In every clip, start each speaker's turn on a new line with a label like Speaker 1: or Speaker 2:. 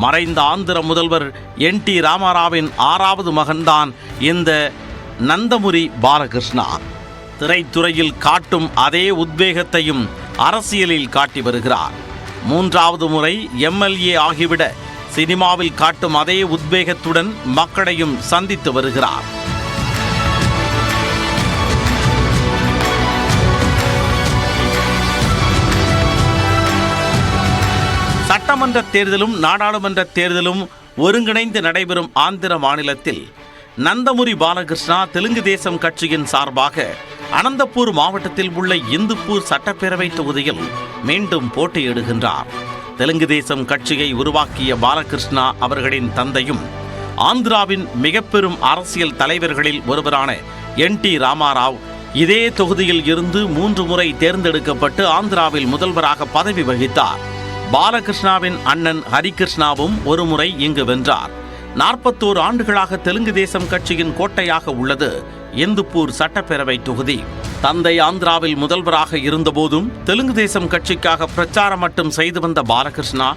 Speaker 1: மறைந்த ஆந்திர முதல்வர் NT ராமாராவின் 6வது மகன்தான் இந்த நந்தமுரி பாலகிருஷ்ணா. திரைத்துறையில் காட்டும் அதே உத்வேகத்தையும் அரசியலில் காட்டி வருகிறார். 3வது முறை MLA ஆகிவிட சினிமாவில் காட்டும் அதே உத்வேகத்துடன் மக்களையும் சந்தித்து வருகிறார். சட்டமன்ற தேர்தலும் நாடாளுமன்ற தேர்தலும் ஒருங்கிணைந்து நடைபெறும் ஆந்திர மாநிலத்தில் நந்தமுரி பாலகிருஷ்ணா தெலுங்கு தேசம் கட்சியின் சார்பாக அனந்தபூர் மாவட்டத்தில் உள்ள இந்துப்பூர் சட்டப்பேரவை தொகுதியில் மீண்டும் போட்டியிடுகின்றார். தெலுங்கு தேசம் கட்சியை உருவாக்கிய பாலகிருஷ்ணா அவர்களின் தந்தையும் ஆந்திராவின் மிக பெரும் அரசியல் தலைவர்களில் ஒருவரான NT ராமாராவ் இதே தொகுதியில் இருந்து 3 முறை தேர்ந்தெடுக்கப்பட்டு ஆந்திராவில் முதல்வராக பதவி வகித்தார். பாலகிருஷ்ணாவின் அண்ணன் ஹரிகிருஷ்ணாவும் ஒரு முறை இங்கு வென்றார். 41 ஆண்டுகளாக தெலுங்கு தேசம் கட்சியின் கோட்டையாக உள்ளது இந்துப்பூர் சட்டப்பேரவை தொகுதி. தந்தை ஆந்திராவில் முதல்வராக இருந்தபோதும் தெலுங்கு தேசம் கட்சிக்காக பிரச்சாரம் மட்டும் செய்து வந்த பாலகிருஷ்ணா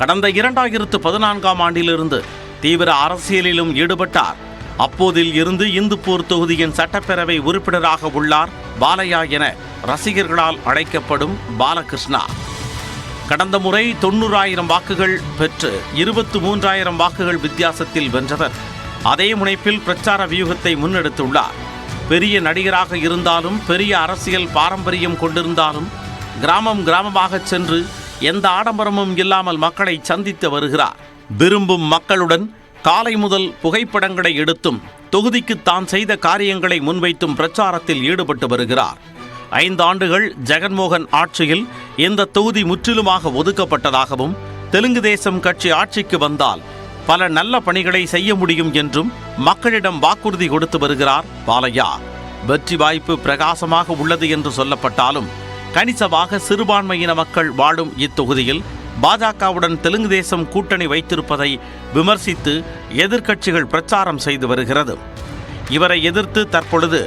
Speaker 1: கடந்த 2014ஆம் ஆண்டிலிருந்து தீவிர அரசியலிலும் ஈடுபட்டார். அப்போதில் இருந்து இந்துப்பூர் தொகுதியின் சட்டப்பேரவை உறுப்பினராக உள்ளார் பாலையா என ரசிகர்களால் அழைக்கப்படும் பாலகிருஷ்ணா. கடந்த முறை 90,000 வாக்குகள் பெற்று 23,000 வாக்குகள் வித்தியாசத்தில் வென்றவர். அதே முனைப்பில் பிரச்சார வியூகத்தை முன்னெடுத்துள்ளார். பெரிய நடிகராக இருந்தாலும் பெரிய அரசியல் பாரம்பரியம் கொண்டிருந்தாலும் கிராமம் கிராமமாக சென்று எந்த ஆடம்பரமும் இல்லாமல் மக்களை சந்தித்து வருகிறார். விரும்பும் மக்களுடன் காலை முதல் புகைப்படங்களை எடுத்தும் தொகுதிக்கு தான் செய்த காரியங்களை முன்வைத்தும் பிரச்சாரத்தில் ஈடுபட்டு வருகிறார். 5 ஆண்டுகள் ஜெகன்மோகன் ஆட்சியில் இந்த தொகுதி முற்றிலுமாக ஒதுக்கப்பட்டதாகவும் தெலுங்கு தேசம் கட்சி ஆட்சிக்கு வந்தால் பல நல்ல பணிகளை செய்ய முடியும் என்றும் மக்களிடம் வாக்குறுதி கொடுத்து வருகிறார் பாலையா. வெற்றி வாய்ப்பு பிரகாசமாக உள்ளது என்று சொல்லப்பட்டாலும் கணிசமாக சிறுபான்மையின மக்கள் வாழும் இத்தொகுதியில் பாஜகவுடன் தெலுங்கு தேசம் கூட்டணி வைத்திருப்பதை விமர்சித்து எதிர்க்கட்சிகள் பிரச்சாரம் செய்து வருகிறது. இவரை எதிர்த்து தற்பொழுது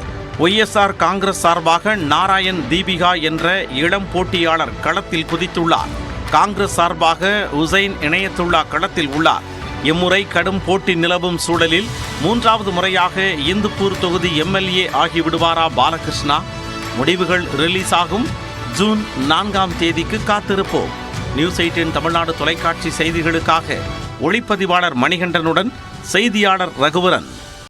Speaker 1: YSR காங்கிரஸ் சார்பாக நாராயண் தீபிகா என்ற இளம் போட்டியாளர் களத்தில் குதித்துள்ளார். காங்கிரஸ் சார்பாக உசைன் இணையத்துல்லா களத்தில் உள்ளார். இம்முறை கடும் போட்டி நிலவும் சூழலில் 3வது முறையாக இந்துப்பூர் தொகுதி MLA ஆகிவிடுவாரா பாலகிருஷ்ணா? முடிவுகள் ரிலீஸ் ஆகும் ஜூன் 4ஆம் தேதிக்கு காத்திருப்போம். நியூஸ் 18 தமிழ்நாடு தொலைக்காட்சி செய்திகளுக்காக ஒளிப்பதிவாளர் மணிகண்டனுடன் செய்தியாளர் ரகுவரன்.